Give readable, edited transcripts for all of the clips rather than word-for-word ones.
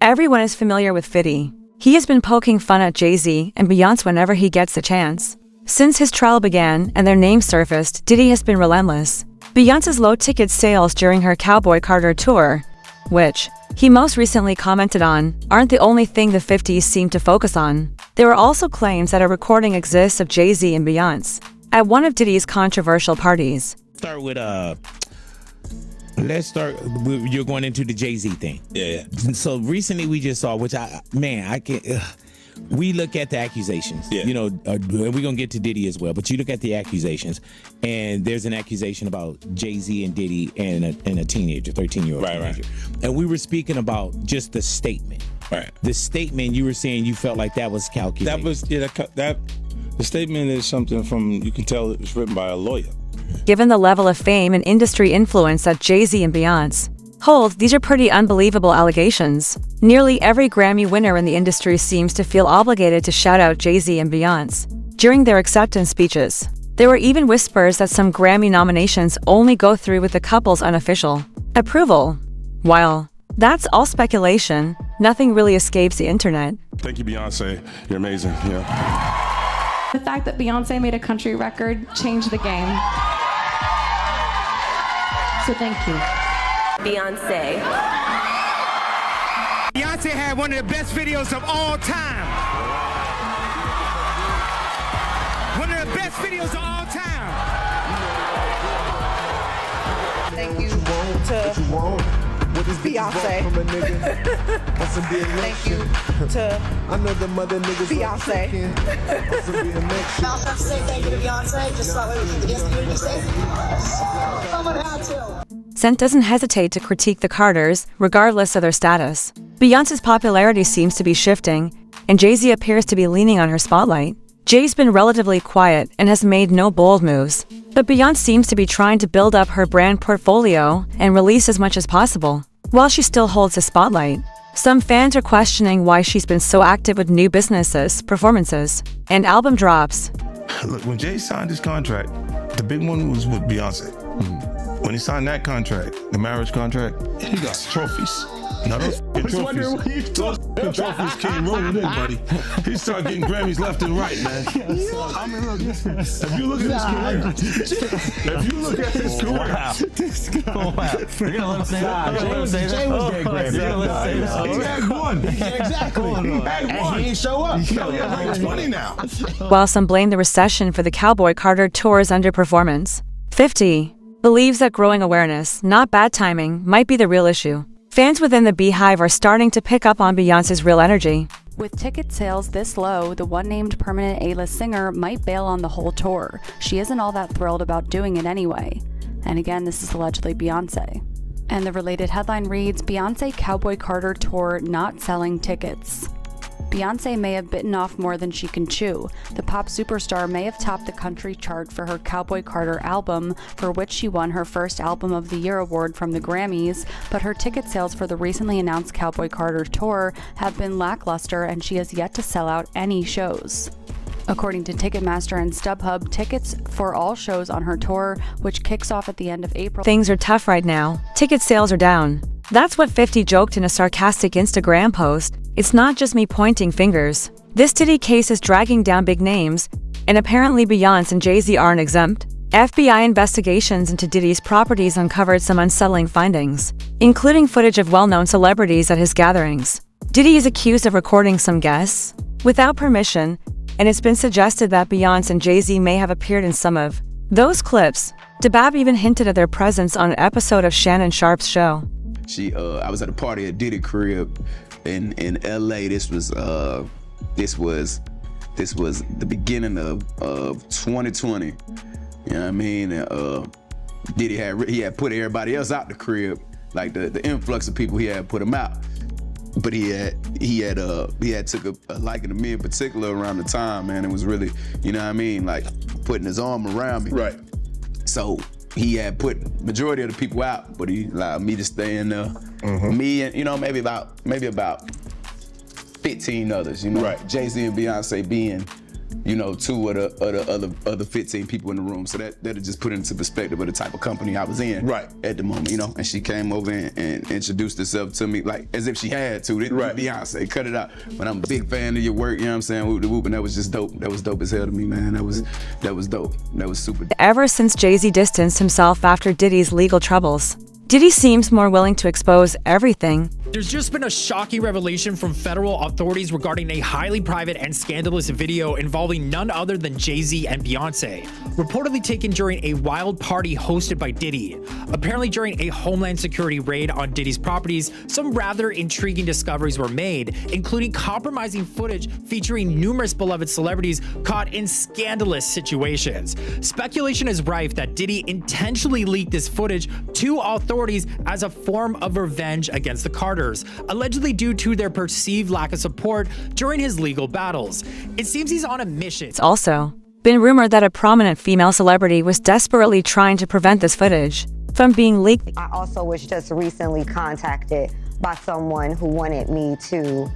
Everyone is familiar with Diddy. He has been poking fun at Jay-Z and Beyonce whenever he gets the chance. Since his trial began and their names surfaced, Diddy has been relentless. Beyonce's low ticket sales during her Cowboy Carter tour, which he most recently commented on, aren't the only thing the 50s seem to focus on. There are also claims that a recording exists of Jay-Z and Beyonce at one of Diddy's controversial parties. Let's start. You're going into the Jay-Z thing. Yeah. So recently we just saw, which I can't. We look at the accusations. Yeah. You know, we're gonna get to Diddy as well, but you look at the accusations, and there's an accusation about Jay-Z and Diddy and a teenager, 13-year-old teenager. And we were speaking about just the statement. Right. The statement, you were saying you felt like that was calculated. That was the statement is something from, you can tell it was written by a lawyer. Given the level of fame and industry influence that Jay-Z and Beyonce hold, these are pretty unbelievable allegations. Nearly every Grammy winner in the industry seems to feel obligated to shout out Jay-Z and Beyonce during their acceptance speeches. There were even whispers that some Grammy nominations only go through with the couple's unofficial approval. While that's all speculation, nothing really escapes the internet. Thank you, Beyonce. You're amazing. Yeah. The fact that Beyonce made a country record changed the game. So thank you. Beyonce. Beyonce had one of the best videos of all time. One of the best videos of all time. Thank you to Beyonce. Thank you to Beyonce. I'll have to say thank you to Beyonce, just so that way we keep the dance community safe. Someone had to. Scent doesn't hesitate to critique the Carters, regardless of their status. Beyonce's popularity seems to be shifting, and Jay-Z appears to be leaning on her spotlight. Jay's been relatively quiet and has made no bold moves, but Beyonce seems to be trying to build up her brand portfolio and release as much as possible, while she still holds the spotlight. Some fans are questioning why she's been so active with new businesses, performances, and album drops. Look, when Jay signed his contract, the big one was with Beyonce. When he signed that contract, the marriage contract, he got trophies. Now those trophies came rolling in, buddy. He started getting Grammys left and right, man. I mean, look, if you look at his career, You're gonna let him say that? Jay was getting Grammys. He had one. Exactly. He had one. He didn't show up. He got like 20 now. While some blame the recession for the Cowboy Carter tour's underperformance, 50 believes that growing awareness, not bad timing, might be the real issue. Fans within the Beehive are starting to pick up on Beyonce's real energy. With ticket sales this low, the one-named permanent A-list singer might bail on the whole tour. She isn't all that thrilled about doing it anyway. And again, this is allegedly Beyonce. And the related headline reads, Beyonce Cowboy Carter Tour not selling tickets. Beyonce may have bitten off more than she can chew. The pop superstar may have topped the country chart for her Cowboy Carter album, for which she won her first Album of the Year award from the Grammys, but her ticket sales for the recently announced Cowboy Carter tour have been lackluster and she has yet to sell out any shows. According to Ticketmaster and StubHub, tickets for all shows on her tour, which kicks off at the end of April. Things are tough right now. Ticket sales are down. That's what 50 joked in a sarcastic Instagram post. It's not just me pointing fingers. This Diddy case is dragging down big names, and apparently Beyonce and Jay-Z aren't exempt. FBI investigations into Diddy's properties uncovered some unsettling findings, including footage of well-known celebrities at his gatherings. Diddy is accused of recording some guests without permission, and it's been suggested that Beyonce and Jay-Z may have appeared in some of those clips. DeBab even hinted at their presence on an episode of Shannon Sharpe's show. I was at a party at Diddy crib in LA. This was the beginning of 2020. You know what I mean? Diddy had put everybody else out the crib, like the influx of people he had put them out. But he had took a liking to me in particular around the time, man. It was really, you know what I mean, like putting his arm around me. Right. So he had put majority of the people out, but he allowed me to stay in there. Me and, you know, maybe about 15 others, you know. Right. Jay-Z and Beyonce being you know, 2 of the other 15 people in the room. So that'll just put into perspective of the type of company I was in at the moment, you know. And she came over and introduced herself to me like as if she had to. Beyonce, cut it out. But I'm a big fan of your work, you know what I'm saying? Whoop de whoop, and that was just dope. That was dope as hell to me, man. That was dope. That was super dope. Ever since Jay-Z distanced himself after Diddy's legal troubles, Diddy seems more willing to expose everything. There's just been a shocking revelation from federal authorities regarding a highly private and scandalous video involving none other than Jay-Z and Beyonce, reportedly taken during a wild party hosted by Diddy. Apparently during a Homeland Security raid on Diddy's properties, some rather intriguing discoveries were made, including compromising footage featuring numerous beloved celebrities caught in scandalous situations. Speculation is rife that Diddy intentionally leaked this footage to authorities as a form of revenge against the Carters, allegedly due to their perceived lack of support during his legal battles. It seems he's on a mission. It's also been rumored that a prominent female celebrity was desperately trying to prevent this footage from being leaked. I also was just recently contacted by someone who wanted me to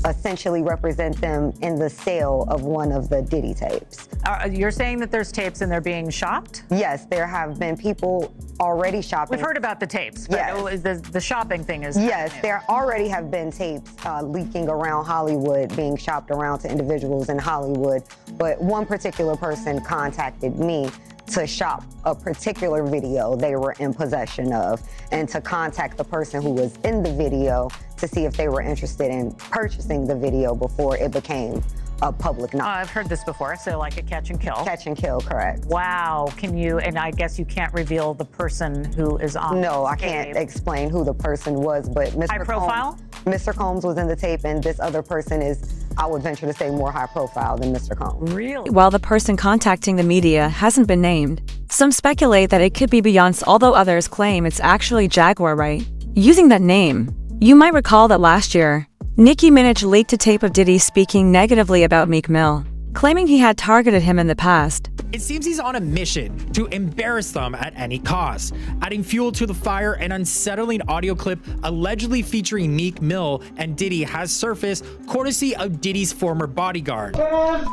essentially represent them in the sale of one of the Diddy tapes. You're saying that there's tapes and they're being shopped? Yes, there have been people already shopping. We've heard about the tapes, but the shopping thing is... Yes, there already have been tapes leaking around Hollywood, being shopped around to individuals in Hollywood, but one particular person contacted me to shop a particular video they were in possession of and to contact the person who was in the video to see if they were interested in purchasing the video before it became a public knowledge. I've heard this before, so like a catch and kill. Catch and kill, correct. Wow, can you, and I guess you can't reveal the person who is on No, I can't explain who the person was, but Mr. Combs was in the tape, and this other person is, I would venture to say, more high profile than Mr. Combs. Really? While the person contacting the media hasn't been named, some speculate that it could be Beyonce, although others claim it's actually Jaguar Wright. Using that name, you might recall that last year, Nicki Minaj leaked a tape of Diddy speaking negatively about Meek Mill, claiming he had targeted him in the past. It seems he's on a mission to embarrass them at any cost. Adding fuel to the fire, an unsettling audio clip allegedly featuring Meek Mill and Diddy has surfaced, courtesy of Diddy's former bodyguard. And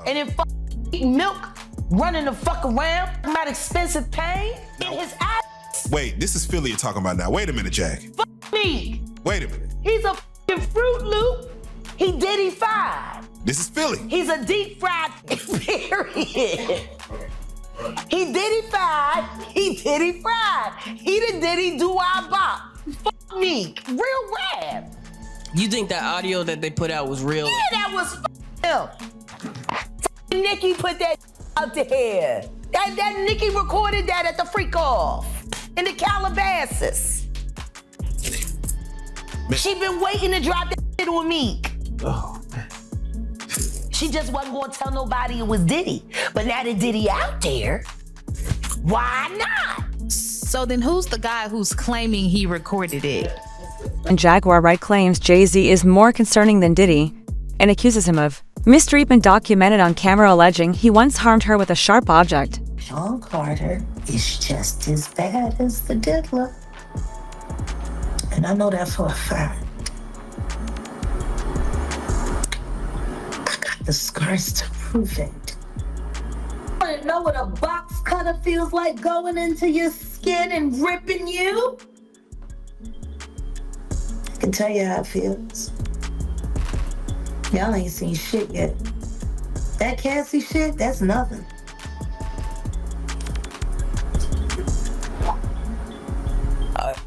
then Milk running the fuck around, about expensive pain in his ass. Wait, this is Philly you're talking about now. Wait a minute, Jack. Fuck me. Wait a minute. He's a fucking Fruit Loop. He Diddy-fied. This is Philly. He's a deep fried period. He Diddy-fied. He Diddy-fried. He the Diddy do-I-bop. Fuck me. Real rap. You think that audio that they put out was real? Yeah, that was him. Nicki put that out there. That Nicki recorded that at the freak off in the Calabasas. She been waiting to drop that shit on Meek. Oh, man. She just wasn't gonna tell nobody it was Diddy. But now that Diddy out there, why not? So then who's the guy who's claiming he recorded it? And Jaguar Wright claims Jay-Z is more concerning than Diddy and accuses him of mistreatment, documented on camera, alleging he once harmed her with a sharp object. Sean Carter is just as bad as the diddler. And I know that for a fact. I got the scars to prove it. You wanna know what a box cutter feels like going into your skin and ripping you? I can tell you how it feels. Y'all ain't seen shit yet. That Cassie shit, that's nothing.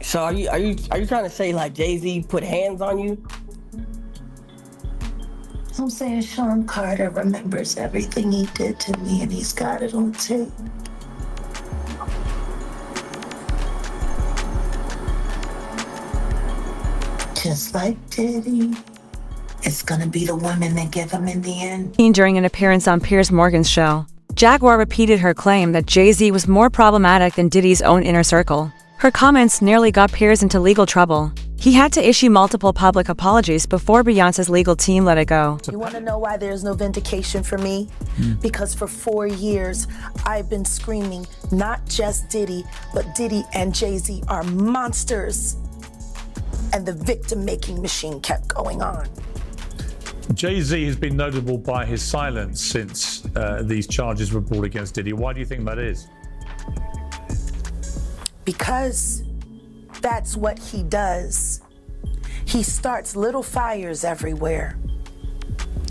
So are you trying to say like Jay-Z put hands on you? I'm saying Sean Carter remembers everything he did to me and he's got it on tape. Just like Diddy. It's gonna be the women that give him in the end. During an appearance on Piers Morgan's show, Jaguar repeated her claim that Jay-Z was more problematic than Diddy's own inner circle. Her comments nearly got Piers into legal trouble. He had to issue multiple public apologies before Beyonce's legal team let it go. You want to know why there's no vindication for me? Because for 4 years, I've been screaming, not just Diddy, but Diddy and Jay-Z are monsters. And the victim-making machine kept going on. Jay-Z has been notable by his silence since these charges were brought against Diddy. Why do you think that is? Because that's what he does. He starts little fires everywhere,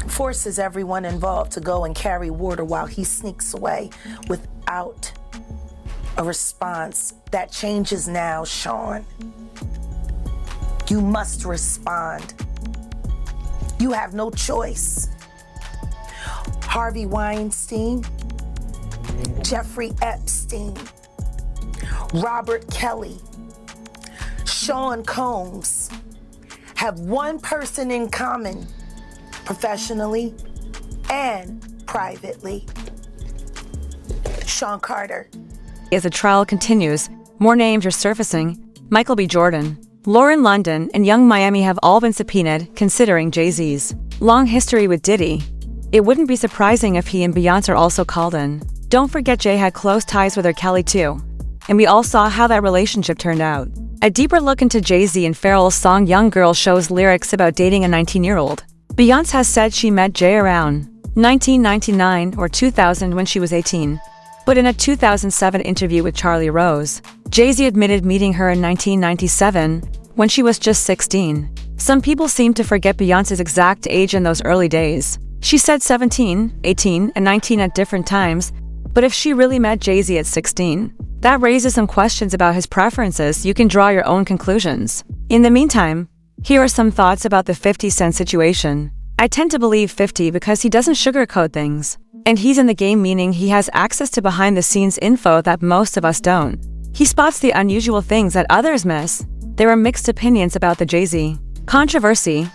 forces everyone involved to go and carry water while he sneaks away without a response. That changes now, Sean. You must respond. You have no choice. Harvey Weinstein, Jeffrey Epstein, Robert Kelly, Sean Combs have one person in common, professionally and privately. Sean Carter. As the trial continues, more names are surfacing. Michael B. Jordan, Lauren London, and Young Miami have all been subpoenaed, considering Jay-Z's long history with Diddy. It wouldn't be surprising if he and Beyonce are also called in. Don't forget Jay had close ties with her Kelly too. And we all saw how that relationship turned out. A deeper look into Jay-Z and Pharrell's song Young Girl shows lyrics about dating a 19-year-old. Beyonce has said she met Jay around 1999 or 2000 when she was 18. But in a 2007 interview with Charlie Rose, Jay-Z admitted meeting her in 1997 when she was just 16. Some people seem to forget Beyonce's exact age in those early days. She said 17, 18, and 19 at different times, but if she really met Jay-Z at 16, that raises some questions about his preferences. You can draw your own conclusions. In the meantime, here are some thoughts about the 50 Cent situation. I tend to believe 50 because he doesn't sugarcoat things. And he's in the game, meaning he has access to behind-the-scenes info that most of us don't. He spots the unusual things that others miss. There are mixed opinions about the Jay-Z controversy,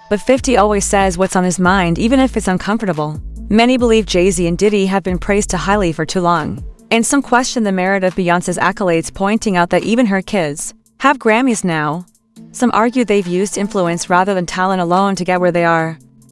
but 50 always says what's on his mind, even if it's uncomfortable. Many believe Jay-Z and Diddy have been praised too highly for too long, and some question the merit of Beyonce's accolades, pointing out that even her kids have Grammys now. Some argue they've used influence rather than talent alone to get where they are.